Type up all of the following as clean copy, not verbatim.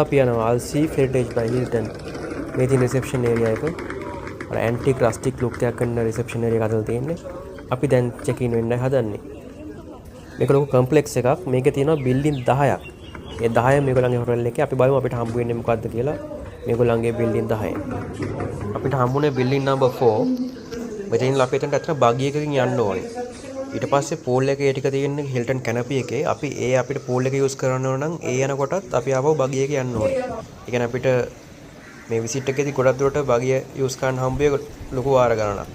අපි යනවා RC Heritage by Hilton. මේ තියෙන රිසෙප්ෂන් ඒරියා එක. අර ඇන්ටික් රස්ටික් ලුක් එකක් කරන රිසෙප්ෂන් ඒරියා එක අතල තියෙන්නේ. අපි දැන් චෙක් ඉන් වෙන්නයි හදන්නේ. මේක ලොකු කම්ප්ලෙක්ස් එකක්. මේකේ තියෙනවා බිල්ඩින් 10ක්. ඒ 10 මේගොල්ලන්ගේ හොටෙල් එකේ. අපි බලමු අපිට හම්බ වෙන්නේ මොකද්ද කියලා. මේගොල්ලන්ගේ බිල්ඩින් 10. අපිට හම්බුනේ බිල්ඩින් නම්බර් 4. මෙතනින් අපි එතනට ඇත්තට බගි එකකින් යන්න ඕනේ. ඊට පස්සේ පූල් එකේ ටික තියෙන්නේ හිල්ටන් කැනපි එකේ. අපි අපිට පූල් එක යූස් කරන්න ඕන නම් යනකොටත් අපි ආවව බගි එකේ යන්න ඕනේ. ඒ කියන්නේ අපිට මේ විසිට් එකේදී ගොඩක් දුරට බගිය යූස් කරන්න හම්බුවේ ලොකු වාර ගණනක්.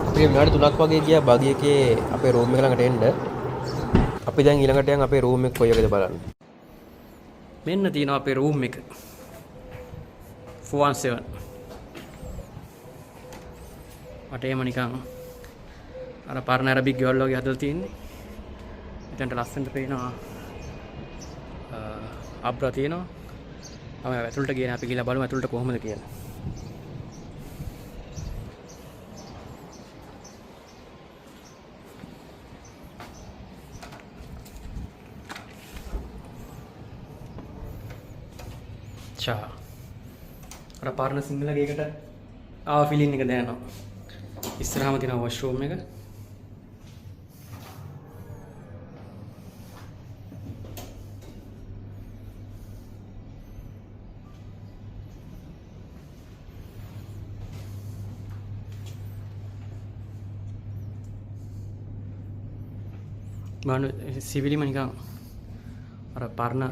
අපි විනාඩි 3ක් වගේ ගියා බගි එකේ අපේ රූම් එක ළඟට එන්න. අපි දැන් ඊළඟට යන් අපේ රූම් එක කොයි එකද බලන්න. මෙන්න තියෙනවා අපේ රූම් එක. 417. මට එහෙම නිකන් අර පරණ අරබික් ගෙවල් වගේ හදලා තියෙන්නේ. එතනට ලස්සනට පේනවා අබ්‍රා තියෙනවා. අපි ඇතුළට ගියන අපි ගිහලා බලමු ඇතුළට කොහොමද කියලා. චා අර පරණ සිංහල ගේකට ආව ෆීලින් එක දැනෙනවා. ඉස්සරහම තියෙන වොෂ්රූම් එක. සිවිලිම නිකන් අර පරණ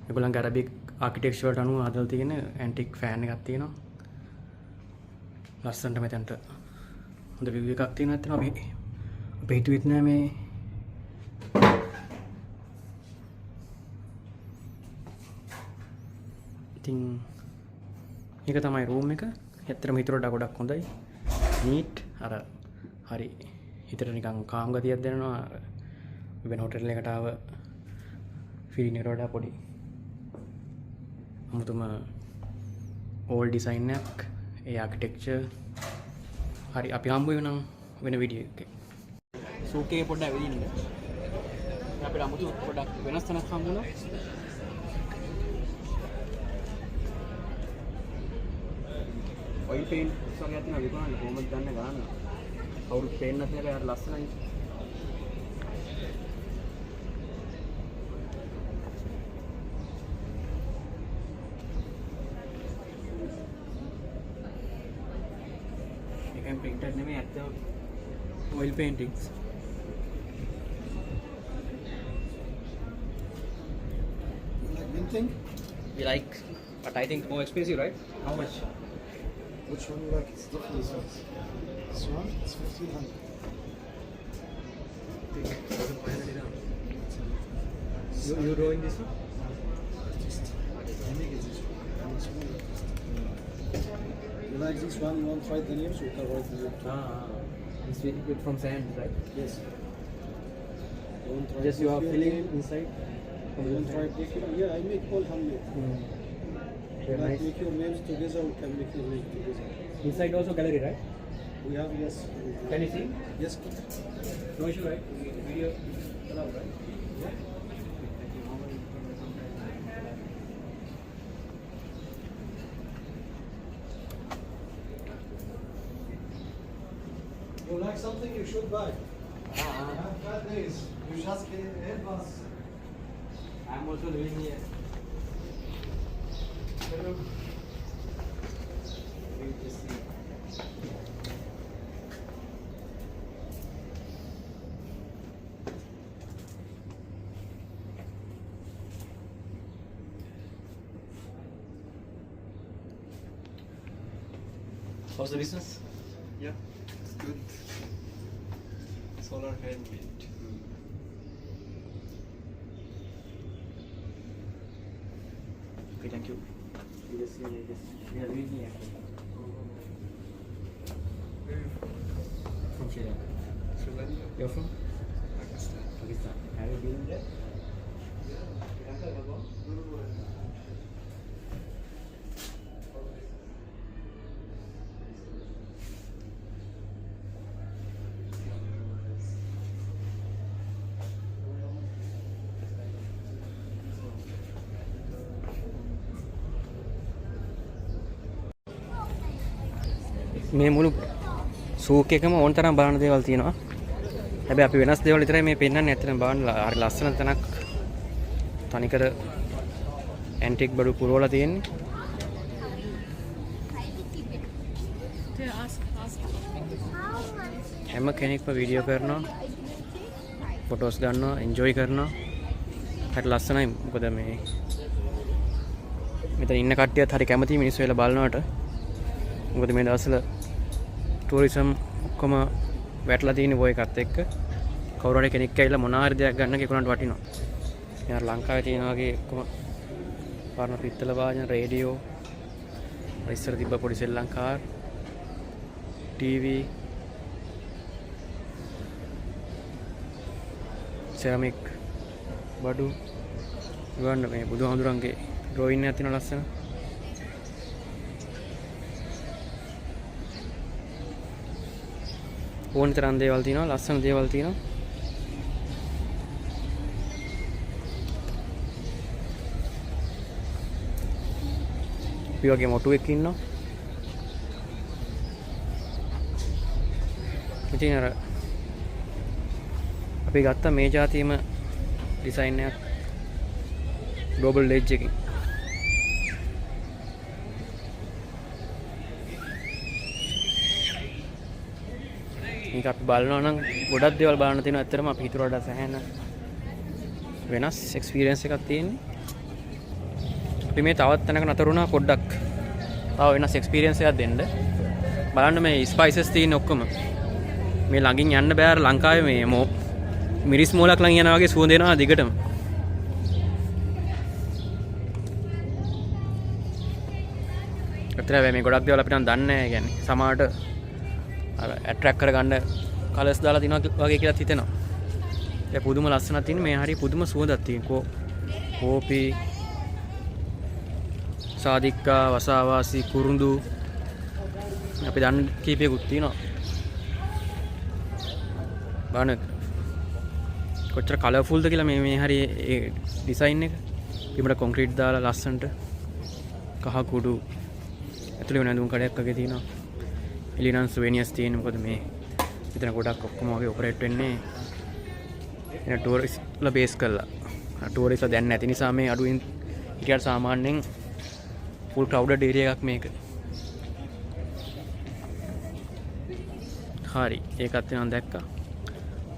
ඒගොල්ලන්ගේ අරබික් ආකිටෙක්චර් වලට අනුව හදලා තියෙන ඇන්ටික් ෆෑන් එකක් තියෙනවා. ලස්සනට මෙතනට හොඳ විව් එකක් තියෙනවා. නැත්නම් අපි හිතුවෙත් නෑ මේ ඉතින් මේක තමයි රූම් එක. ඇත්තටම හිතට වඩා ගොඩක් හොඳයි. නීට් අර හරි හිතට නිකන් කාම් ගතියක් දැනෙනවා. වෙන හොටෙල් එකකට ආව ෆීලින් එකට වඩා පොඩි අමුතුම ඕල්ඩ් ඩිසයින් එකක්. ඒ ආකිටෙක්චර් හරි. අපි හම්බ වෙනවා වෙන වීඩියෝ එකේ. සූට් එකේ පොඩ්ඩක් ඇවිදින්න. අපිට අමුතු පොඩ්ඩක් වෙනස් තැනක් හම්බුණා. ඔයිල් පේන්ට් වගේ අතන විකුණන්නේ කොහොමද ගන්න ගන්න. කවුරුත් පේන්න නැති එක යාර ලස්සනයි. Printed name at the oil paintings. Like anything? We like, but I think more expensive, right? How much? Which one you like? It's different size. This one, it's 1500. You drawing this one? You like this one? You want to try the names? We can write the name. It's with from sand, right? Yes. You want to try Just you are perfume? filling inside. You want to try perfume? Yeah, I make all handmade. Very Like nice. make your names together, we can make your names together. Inside also gallery, right? We have, yes. Can you see? Yes. No issue, right? Video allowed, right? Yeah. You like something, you should buy. You have bad days. You just help us. I'm also living here. Hello. How's the business? Yeah, it's good. Solar handmade. Okay, thank you. We are living here. From Sri Lanka. Sri Lanka, You're from? Pakistan. Pakistan. Have you been there? මේ මුළු සූක් එකම ඕන තරම් බලන්න දේවල් තියෙනවා. හැබැයි අපි වෙනස් දේවල් විතරයි මේ පෙන්නන්නේ. ඇත්තටම බලන්න හරි ලස්සන තැනක්. තනිකර ඇන්ටික් බඩු පුරවලා තියෙන්නේ. හැම කෙනෙක්ම වීඩියෝ කරනවා, ෆොටෝස් ගන්නවා, එන්ජොයි කරනවා. හරි ලස්සනයි. මොකද මේ මෙතන ඉන්න කට්ටියත් හරි කැමතියි මිනිස්සු වෙලා බලනවට. මොකද මේ දවස්වල ටූරිසම් ඔක්කොම වැටලා තියෙන ඔය එකත් එක්ක කවුරු හරි කෙනෙක් ඇවිල්ලා මොනවා හරි දෙයක් ගන්න කිකුණාට වටිනවා. යාර ලංකාවේ තියෙන වගේ ඔක්කොම පරණ පිත්තල වාදන, රේඩියෝ, ඉස්සර තිබ්බ පොඩි සෙල්ලම් කාර්, ටීවී, සෙරමික් බඩු ගන්න මේ බුදුහාමුදුරන්ගේ ඩ්‍රොයින් එකක් තියෙන ලස්සන. ඕන තරම් දේවල් තියෙනවා, ලස්සන දේවල් තියෙනවා. අපි වගේ මොටුවෙක් ඉන්නවා. ඉතින් අර අපි ගත්ත මේ જાතියම ඩිසයින් එකක් ග්ලෝබල් එජ් එකකින්. මේක අපි බලනවා නම් ගොඩක් දේවල් බලන්න තියෙනවා. ඇත්තටම අපි හිතුවට වඩා සෑහෙන වෙනස් එක්ස්පීරියන්ස් එකක් තියෙන්නේ. අපි මේ තවත් තැනක නතර වුණා පොඩ්ඩක් තව වෙනස් එක්ස්පීරියන්ස් එකක් දෙන්න. බලන්න මේ ස්පයිසස් තියෙන ඔක්කොම මේ ළඟින් යන්න බෑ. අර ලංකාවේ මේ මිරිස් මෝලක් ළඟ යනවා වගේ සුවඳ එනවා දිගටම. ඇත්තටම මේ ගොඩක් දේවල් අපිට නම් දන්නේ නැහැ. කියන්නේ සමහරට අර ඇට්‍රැක්ට් කරගන්න කලර්ස් දාලා තිනවා වගේ කියලා හිතෙනවා. ඒ පුදුම ලස්සනක් තියෙන මේ හරිය පුදුම සුවඳක් තියෙන කෝපි, සාදික්කා, වසාවාසි, කුරුඳු අපි දන්න කීපයකුත් තියෙනවා. බලන්න කොච්චර කලර්ෆුල්ද කියලා මේ හරිය ඒ ඩිසයින් එක. ඊමඩ කොන්ක්‍රීට් දාලා ලස්සනට කහ කුඩු ඇතුළේ වෙන ඇඳුම් කඩයක් වගේ තියෙනවා. එලිනන් සුවෙනියර්ස් තියෙන. මොකද මේ මෙතන ගොඩක් ඔක්කොම වගේ ඔපරේට් වෙන්නේ එන ටූරිස්ට්ලා බේස් කරලා. ටූරිස්ට්ලා දැන් නැති නිසා මේ අඩුවෙන් හිටියට සාමාන්‍යයෙන් ෆුල් ක්‍රවුඩඩ් ඒරියා එකක් මේක. හරි ඒකත් වෙනන් දැක්කා.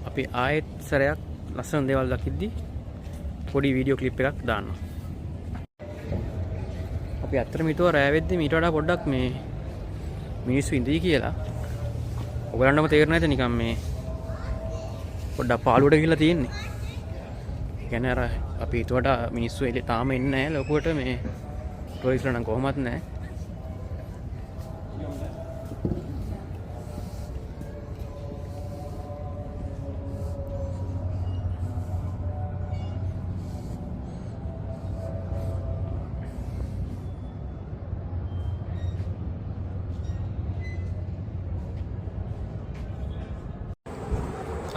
අපි ආයෙත් සැරයක් ලස්සන දේවල් දකිද්දි පොඩි වීඩියෝ ක්ලිප් එකක් දාන්නවා. අපි ඇත්තටම හිතුවා රෑ වෙද්දි මීට වඩා පොඩ්ඩක් මේ මිනිස්සු ඉඳී කියලා. ඔයගලන්ටම තේරෙන්නේ නැත නිකන් මේ පොඩ්ඩක් පාළුවට ගිහිල්ලා තියෙන්නේ. ඒ කියන්නේ අර අපි හිතුවට මිනිස්සු එලි තාම එන්නේ නැහැ ලොකුවට මේ ටූරිස්ට්ලා නම් කොහොමත් නැහැ.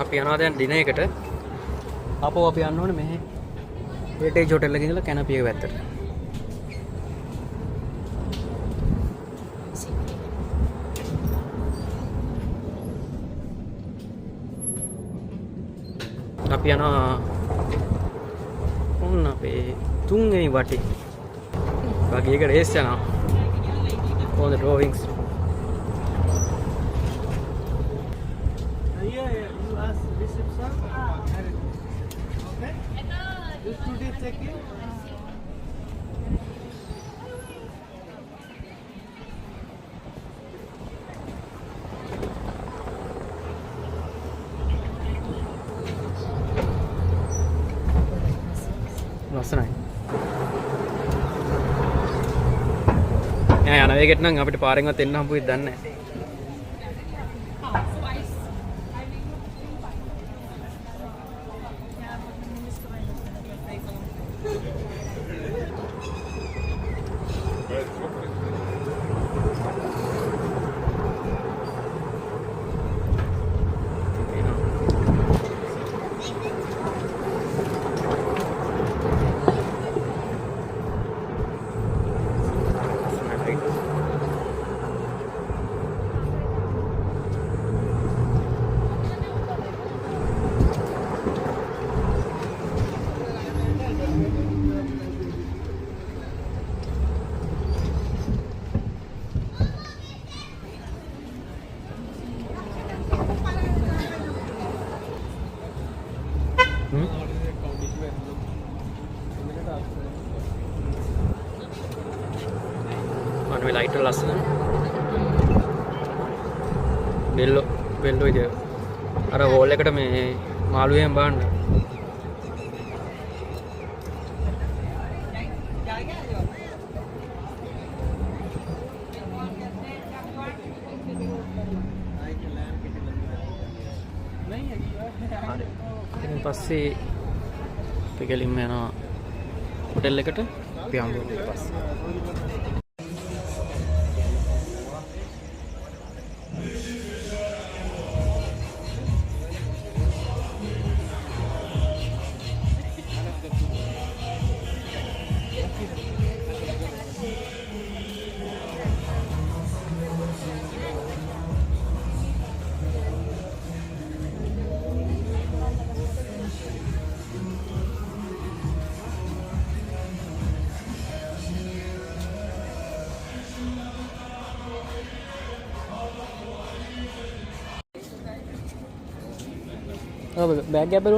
අපි යනවා දැන් දිනයකට. අපෝ අපි යන්න ඕනේ මෙහෙ හේරිටේජ් හොටෙල් එකේ ඉඳලා කැනපි එක පැත්තට. අපි යනවා ඔන්න අපේ තුන්වෙනි වටේ වගේ එක රේස් යනවා. all the drawings. Yeah, you ask reception. Okay. You today take it. ලස්සනයි. යන වේගෙට නම් අපිට පාරෙන්වත් එන්න හම්බුෙන්නේ දන්නේ නැහැ. අන්න මේ ලයිට් ලස්සන බෙල්ලෝ ඉතින් අර වෝල් එකට මේ මාළුවෙන් බාන්න ඊට පස්සේ අපි ගෙලින්ම යනවා හොටෙල් එකට අපි හම්බුනේ ඊට පස්සේ बैग क्या पर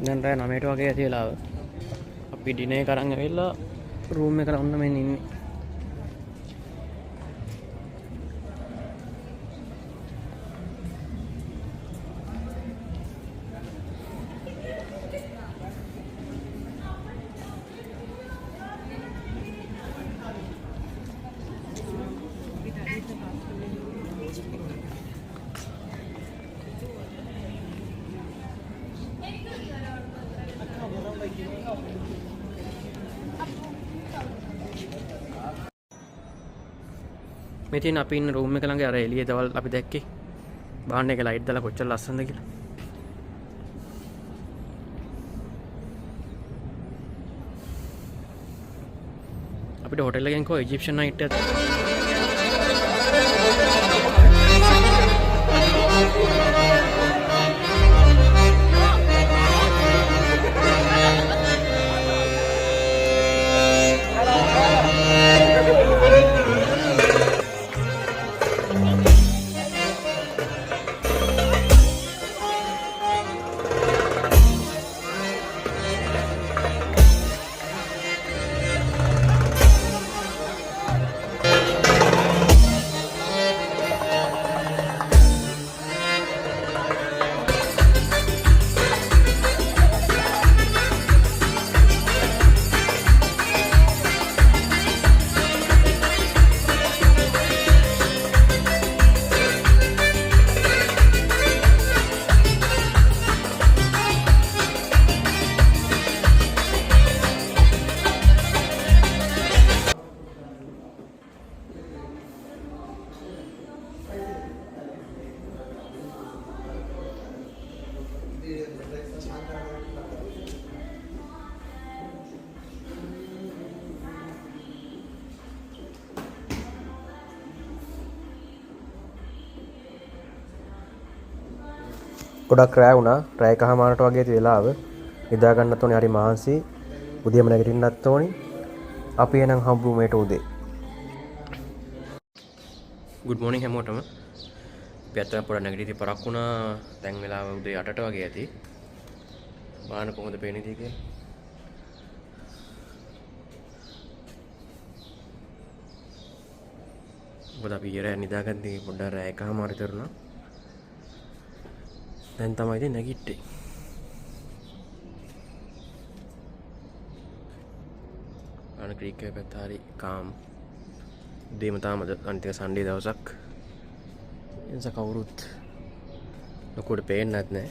දැන් රෑ 9ට වගේ ඇති වෙලාව. අපි ඩිනර් කරන් ඇවිල්ලා රූම් එකට ඔන්න මෙන්න ඉන්නේ. මේ තියෙන අපි ඉන්න රූම් එක ළඟ අර එළියේ දවල් අපි දැක්කේ බාන්න එක ලයිට් දාලා කොච්චර ලස්සනද කියලා. අපිට හොටෙල් එකෙන් කෝ ඉජිප්ෂියන් නයිට් එක ගොඩක් රෑ වුණා. රෑ එකමාරට වගේ ඇති වෙලාව. නිදා ගන්නත් ඕනේ හරි මහන්සි. උදේම නැගිටින්නත් ඕනේ. අපි එනම් හම්බුමු මේට උදේ. good morning හැමෝටම. අපි අතන පොඩ නැගිටිති පරක් වුණා. දැන් වෙලාව උදේ 8ට වගේ ඇති. බාන කොහොමද පේන්නේ කියලා. මොකද අපි ඊයේ නිදාගත්තේ පොඩ්ඩක් රෑ එකමාර විතරුණා. දැන් තමයි ඉතින් නැගිට්ටේ. අන ක්‍රීක් එකේ පැත්ත හරි කාම්. උදේම තාමද අනිත් එක සන්ඩේ දවසක්. එන්ස කවුරුත් ලොකුවට පේන්නත් නැහැ.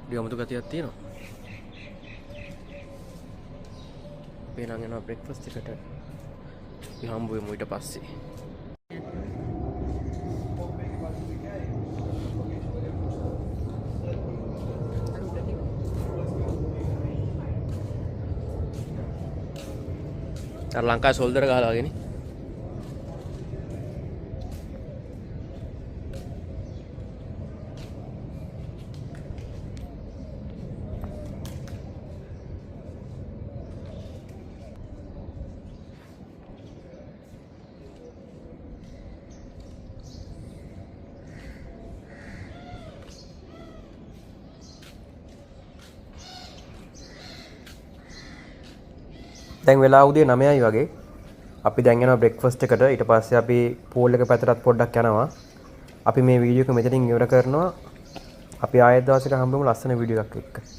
ඩියමුතු ගතියක් තියෙනවා. අපි නම් යනවා බ්‍රෙක්ෆාස්ට් එකට. අපි හම්බ වෙමු ඊට පස්සේ. අර ලංකාවේ සොල්දර ගහලා වගේනේ. දැන් වෙලා උදේ 9යි වගේ. අපි දැන් යනවා බ්‍රෙක්ෆාස්ට් එකට. ඊට පස්සේ අපි පූල් එක පැත්තටත් පොඩ්ඩක් යනවා. අපි මේ වීඩියෝ එක මෙතනින් ඉවර කරනවා. අපි ආයෙත් දවසක හම්බෙමු ලස්සන වීඩියෝ එකක් එක්ක.